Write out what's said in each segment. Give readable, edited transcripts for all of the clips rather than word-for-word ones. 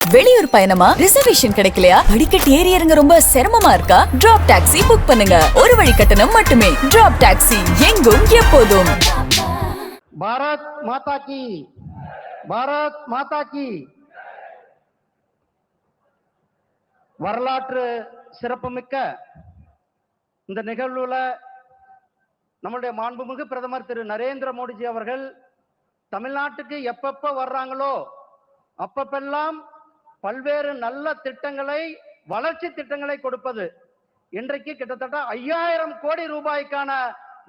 வெளியூர் பயணமா? ரிசர்வேஷன் கிடைக்கலையா? படிக்கட்டு ஏறி இறங்க ரொம்ப சிரமமா இருக்கா? டிராப் டாக்ஸி புக் பண்ணுங்க. ஒரு வழி கட்டணம் மட்டுமே. டிராப் டாக்ஸி, எங்கும் எப்போதும். பாரத் மாதா கி, பாரத் மாதா கி. வரலாற்று சிறப்புமிக்க இந்த நிகழ்வுல நம்முடைய மாண்புமிகு பிரதமர் திரு நரேந்திர மோடிஜி அவர்கள் தமிழ்நாட்டுக்கு எப்பப்ப வர்றாங்களோ அப்பப்பெல்லாம் பல்வேறு நல்ல திட்டங்களை, வளர்ச்சி திட்டங்களை கொடுப்பது. இன்றைக்கு கிட்டத்தட்ட 5000 கோடி ரூபாய்க்கான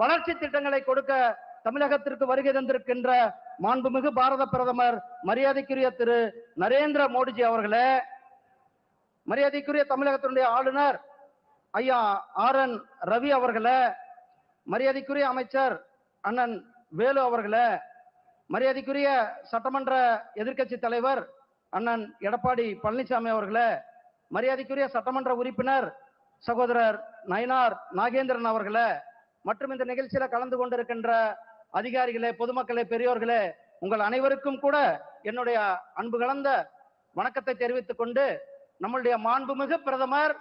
வளர்ச்சி திட்டங்களை கொடுக்க தமிழகத்திற்கு வருகை தந்திருக்கின்ற மாண்புமிகு பாரத பிரதமர் மரியாதைக்குரிய திரு நரேந்திர மோடிஜி அவர்களே, மரியாதைக்குரிய தமிழகத்தினுடைய ஆளுநர் ஐயா RN ரவி அவர்களே, மரியாதைக்குரிய அமைச்சர் அண்ணன் வேலு அவர்களே, மரியாதைக்குரிய சட்டமன்ற எதிர்க்கட்சி தலைவர் அண்ணன் எடப்பாடி பழனிசாமி அவர்களே, மரியாதைக்குரிய சட்டமன்ற உறுப்பினர் சகோதரர் நயினார் நாகேந்திரன் அவர்களே, மற்றும் இந்த நிகழ்ச்சியில கலந்து கொண்டிருக்கின்ற அதிகாரிகளே, பொதுமக்களே, பெரியோர்களே, உங்கள் அனைவருக்கும் கூட என்னுடைய அன்பு கலந்த வணக்கத்தை தெரிவித்துக் கொண்டு, நம்மளுடைய மாண்புமிகு பிரதமர்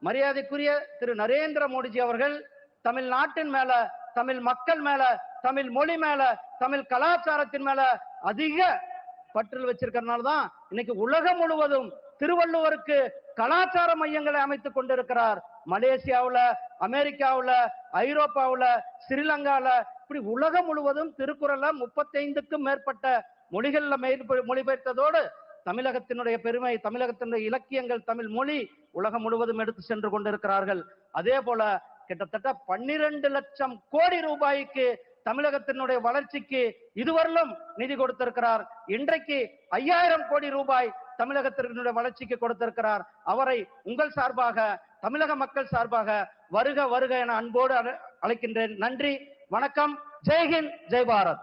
மரியாதைக்குரிய திரு நரேந்திர மோடிஜி அவர்கள் தமிழ்நாட்டின் மேல, தமிழ் மக்கள் மேல, தமிழ் மொழி மேல, தமிழ் கலாச்சாரத்தின் மேல அதிக பற்றில் வச்சிருக்கிறதுனாலதான் இன்னைக்கு உலகம் முழுவதும் திருவள்ளுவருக்கு கலாச்சார மையங்களை அமைத்துக் கொண்டிருக்கிறார். மலேசியாவுல, அமெரிக்காவுல, ஐரோப்பாவுல, ஸ்ரீலங்கால, இப்படி உலகம் முழுவதும் திருக்குறளை 35க்கும் மேற்பட்ட மொழிகள்ல மொழிபெயர்த்ததோடு தமிழகத்தினுடைய பெருமை, தமிழகத்தினுடைய இலக்கியங்கள், தமிழ் மொழி உலகம் முழுவதும் எடுத்து சென்று கொண்டிருக்கிறார்கள். அதே போல கிட்டத்தட்ட 12 லட்சம் கோடி ரூபாய்க்கு தமிழகத்தினுடைய வளர்ச்சிக்கு இதுவரையிலும் நிதி கொடுத்திருக்கிறார். இன்றைக்கு 5000 கோடி ரூபாய் தமிழகத்தினுடைய வளர்ச்சிக்கு கொடுத்திருக்கிறார். அவரை உங்கள் சார்பாக, தமிழக மக்கள் சார்பாக வருக வருக என அன்போடு அழைக்கின்றேன். நன்றி, வணக்கம், ஜெய்ஹிந்த், ஜெய் பாரத்.